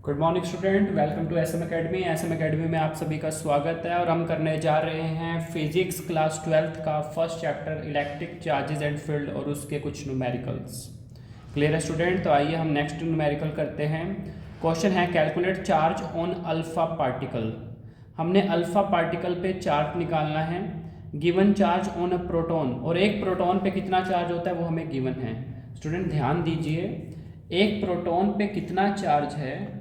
Good morning student, welcome to SM academy. एसएम एकेडमी में आप सभी का स्वागत है और हम करने जा रहे हैं फिजिक्स क्लास 12th का first chapter electric charges and field और उसके कुछ न्यूमेरिकल्स। क्लियर है स्टूडेंट? तो आइए हम नेक्स्ट न्यूमेरिकल करते हैं। क्वेश्चन है calculate charge on alpha particle. हमने अल्फा पार्टिकल पे चार्ज निकालना है। Given charge on a proton, और एक प्रोटॉन पे कितना चार्ज होता है वो हमें गिवन है। स्टूडेंट ध्यान दीजिए, एक प्रोटॉन पे कितना चार्ज है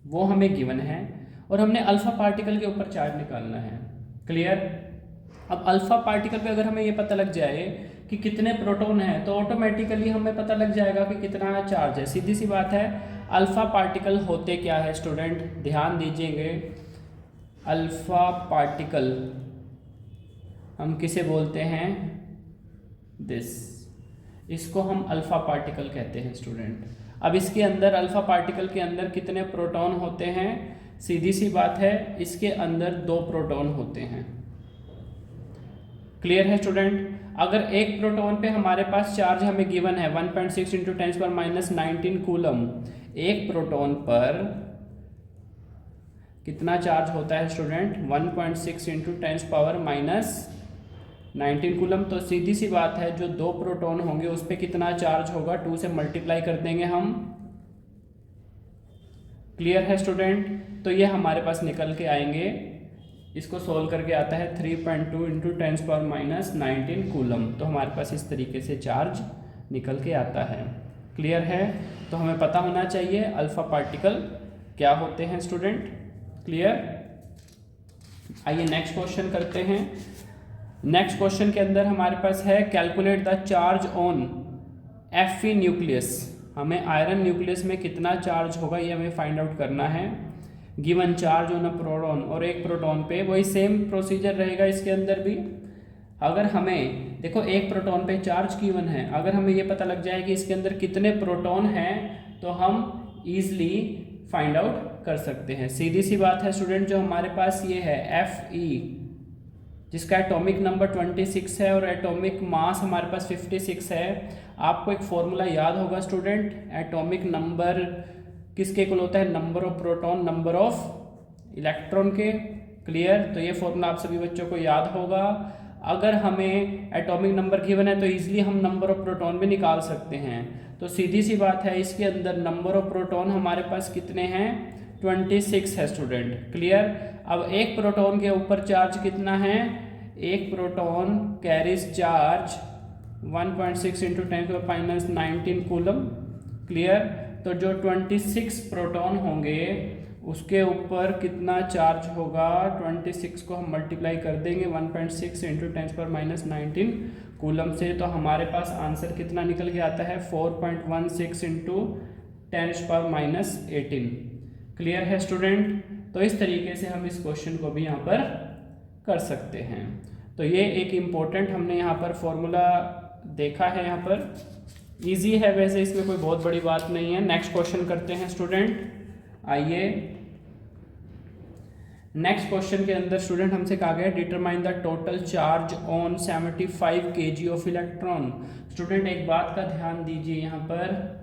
वो हमें गिवन है और हमने अल्फा पार्टिकल के ऊपर चार्ज निकालना है। क्लियर? अब अल्फा पार्टिकल पे अगर हमें ये पता लग जाए कि कितने प्रोटॉन हैं तो ऑटोमेटिकली हमें पता लग जाएगा कि कितना चार्ज है। सीधी सी बात है। अल्फा पार्टिकल होते क्या है स्टूडेंट? ध्यान दीजिएंगे, अल्फा पार्टिकल हम किसे बोलते हैं? इसको हम अल्फा पार्टिकल कहते हैं स्टूडेंट। अब इसके अंदर अल्फा पार्टिकल के अंदर कितने प्रोटॉन होते हैं? सीधी सी बात है, इसके अंदर 2 प्रोटॉन होते हैं। क्लियर है स्टूडेंट? अगर एक प्रोटॉन पे हमारे पास चार्ज हमें गिवन है 1.6 इंटू 10⁻⁻19 कूलम, एक प्रोटॉन पर कितना चार्ज होता है स्टूडेंट? 1.6 into 10⁻⁻19 coulomb. तो सीधी सी बात है, जो 2 प्रोटॉन होंगे उस पर कितना चार्ज होगा? 2 से मल्टीप्लाई कर देंगे हम। क्लियर है स्टूडेंट? तो ये हमारे पास निकल के आएंगे, इसको सोल्व करके आता है 3.2 इंटू 10⁻⁻19 कूलम। तो हमारे पास इस तरीके से चार्ज निकल के आता है। क्लियर है? तो हमें पता होना चाहिए अल्फा पार्टिकल क्या होते हैं स्टूडेंट। क्लियर? आइए नेक्स्ट क्वेश्चन करते हैं। नेक्स्ट क्वेश्चन के अंदर हमारे पास है calculate the charge on Fe nucleus. हमें आयरन न्यूक्लियस में कितना चार्ज होगा ये हमें फाइंड आउट करना है। Given charge on a proton, और एक प्रोटॉन पे वही सेम प्रोसीजर रहेगा इसके अंदर भी। अगर हमें देखो एक प्रोटॉन पे चार्ज गिवन है, अगर हमें ये पता लग जाए कि इसके अंदर कितने प्रोटॉन हैं तो हम ईजिली फाइंड आउट कर सकते हैं। सीधी सी बात है स्टूडेंट, जो हमारे पास ये है Fe जिसका एटॉमिक नंबर 26 है और एटॉमिक मास हमारे पास 56 है। आपको एक फॉर्मूला याद होगा स्टूडेंट, एटॉमिक नंबर किसके इक्वल होता है? Number of proton number of electron के। क्लियर? तो ये फॉर्मूला आप सभी बच्चों को याद होगा। अगर हमें एटॉमिक नंबर गिवन है तो ईजिली हम नंबर ऑफ प्रोटॉन भी निकाल सकते हैं। तो सीधी सी बात है, इसके अंदर नंबर ऑफ प्रोटॉन हमारे पास कितने हैं? 26 है स्टूडेंट। क्लियर? अब एक प्रोटॉन के ऊपर चार्ज कितना है? एक proton carries charge 1.6 into 10⁻⁻19 coulomb. Clear? तो जो 26 प्रोटॉन होंगे उसके ऊपर कितना चार्ज होगा? 26 को हम मल्टीप्लाई कर देंगे 1.6 इंटू 10⁻⁻19 कूलम से, तो हमारे पास आंसर कितना निकल के आता है? 4.16 इंटू 10⁻18। क्लियर है स्टूडेंट? तो इस तरीके से हम इस क्वेश्चन को भी यहाँ पर कर सकते हैं। तो ये एक इम्पोर्टेंट हमने यहाँ पर फॉर्मूला देखा है। यहाँ पर इजी है, वैसे इसमें कोई बहुत बड़ी बात नहीं है। नेक्स्ट क्वेश्चन करते हैं स्टूडेंट। आइए नेक्स्ट क्वेश्चन के अंदर स्टूडेंट हमसे कहा गया determine the total charge on 75 kg of electron. Student एक बात का ध्यान दीजिए, यहाँ पर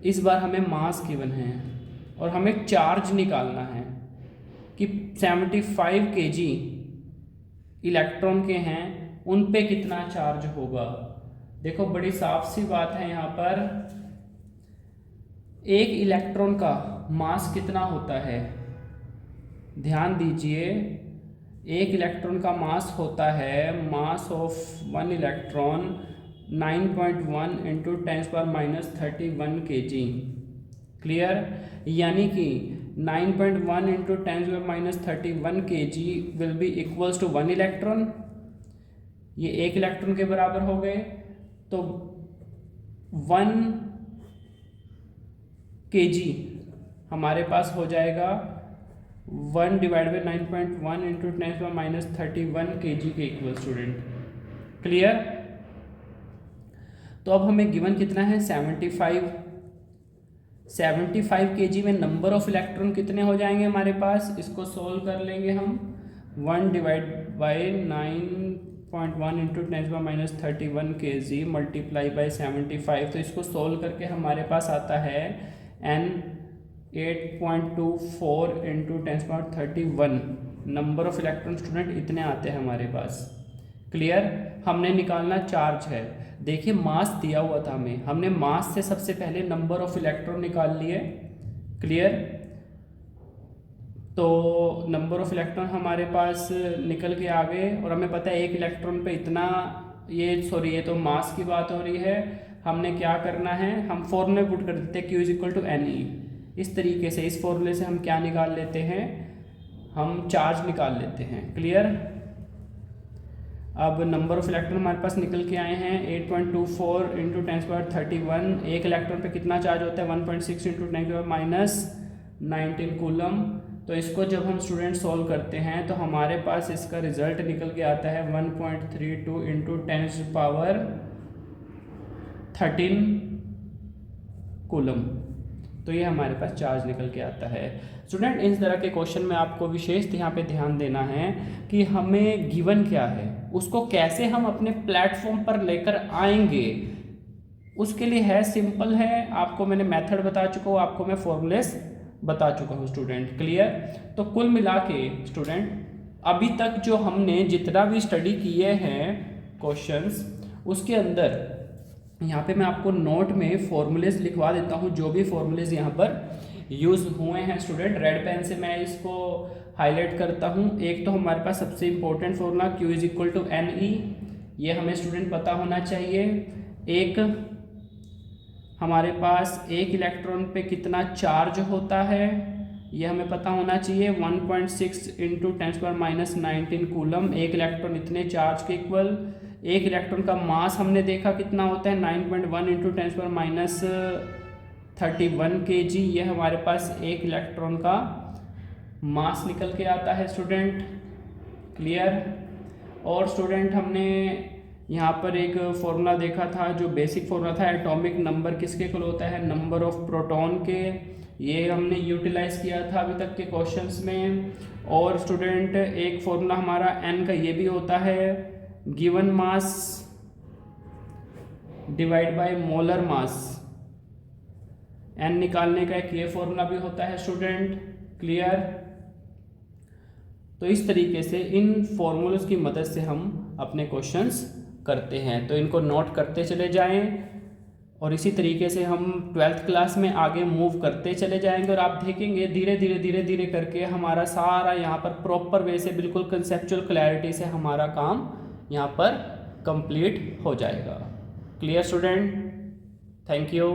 इस बार हमें मास गिवन है और हमें चार्ज निकालना है कि 75 kg इलेक्ट्रॉन के हैं उन पे कितना चार्ज होगा। देखो बड़ी साफ सी बात है, यहाँ पर एक इलेक्ट्रॉन का मास कितना होता है? ध्यान दीजिए, एक इलेक्ट्रॉन का मास होता है, mass of 1 electron 9.1 into 10⁻31 kg। Clear? यानी कि 9.1 into 10⁻31 kg will be equals to 1 electron. ये एक इलेक्ट्रॉन के बराबर हो गए, तो 1 kg हमारे पास हो जाएगा 1 डिवाइड बाई 9.1 इंटू 10⁻31 kg के इक्वल स्टूडेंट। क्लियर? तो अब हमें गिवन कितना है? 75 kg में नंबर ऑफ इलेक्ट्रॉन कितने हो जाएंगे हमारे पास? इसको सोल्व कर लेंगे हम। 1 divide by 9.1 into 10⁻31 kg multiply by 75। तो इसको सोल्व करके हमारे पास आता है n 8.24 into 10⁻31 number of electron student इतने आते हैं हमारे पास। क्लियर। हमने निकालना चार्ज है। देखिए मास दिया हुआ था हमें, हमने मास से सबसे पहले नंबर ऑफ इलेक्ट्रॉन निकाल लिए। क्लियर। तो नंबर ऑफ इलेक्ट्रॉन हमारे पास निकल के आ गए और हमें पता है एक इलेक्ट्रॉन पे इतना, ये तो मास की बात हो रही है। हमने क्या करना है, हम फॉर्मूले पुट कर देते हैं Q = Ne। इस तरीके से इस फॉर्मूले से हम क्या निकाल लेते हैं, हम चार्ज निकाल लेते हैं। क्लियर। अब नंबर ऑफ इलेक्ट्रॉन हमारे पास निकल के आए हैं 8.24 इंटू 10⁻31। एक इलेक्ट्रॉन पे कितना चार्ज होता है 1.6 इंटू 10⁻19 कूलम। तो इसको जब हम स्टूडेंट सॉल्व करते हैं तो हमारे पास इसका रिजल्ट निकल के आता है 1.32 इंटू 10⁻13 कूलम। तो ये हमारे पास चार्ज निकल के आता है। स्टूडेंट इस तरह के क्वेश्चन में आपको विशेष यहाँ पे ध्यान देना है कि हमें गिवन क्या है, उसको कैसे हम अपने प्लेटफॉर्म पर लेकर आएंगे। उसके लिए है सिंपल है, आपको मैंने मेथड बता चुका हूँ, आपको मैं फॉर्मूलेस बता चुका हूँ स्टूडेंट। क्लियर। तो कुल मिला के स्टूडेंट अभी तक जो हमने जितना भी स्टडी किए हैं क्वेश्चंस, उसके अंदर यहाँ पे मैं आपको नोट में फॉर्मूलेस लिखवा देता हूँ, जो भी फॉर्मूलेस यहाँ पर यूज हुए हैं स्टूडेंट। रेड पेन से मैं इसको हाईलाइट करता हूँ। एक तो हमारे पास सबसे इंपॉर्टेंट फॉर्मूला Q = Ne, ये हमें स्टूडेंट पता होना चाहिए। एक हमारे पास एक इलेक्ट्रॉन पे कितना चार्ज होता है, ये हमें पता होना चाहिए। 1.6 इंटू 10⁻19 कूलम, एक इलेक्ट्रॉन इतने चार्ज के इक्वल। एक इलेक्ट्रॉन का मास हमने देखा कितना होता है 9.1 इंटू 10⁻31 kg। ये हमारे पास एक इलेक्ट्रॉन का मास निकल के आता है स्टूडेंट। क्लियर। और स्टूडेंट हमने यहाँ पर एक फॉर्मूला देखा था, जो बेसिक फॉर्मूला था एटॉमिक नंबर किसके इक्वल होता है, नंबर ऑफ प्रोटॉन के। ये हमने यूटिलाइज किया था अभी तक के क्वेश्चंस में। और स्टूडेंट एक फॉर्मूला हमारा n का ये भी होता है, given mass divide by molar mass. n निकालने का एक ये फॉर्मूला भी होता है स्टूडेंट। क्लियर। तो इस तरीके से इन फॉर्मूलों की मदद से हम अपने क्वेश्चंस करते हैं, तो इनको नोट करते चले जाएं और इसी तरीके से हम 12th क्लास में आगे मूव करते चले जाएंगे। और आप देखेंगे धीरे धीरे करके हमारा सारा यहाँ पर प्रॉपर वे से बिल्कुल कंसेप्चुअल क्लैरिटी से हमारा काम यहाँ पर कंप्लीट हो जाएगा। Clear student. Thank you.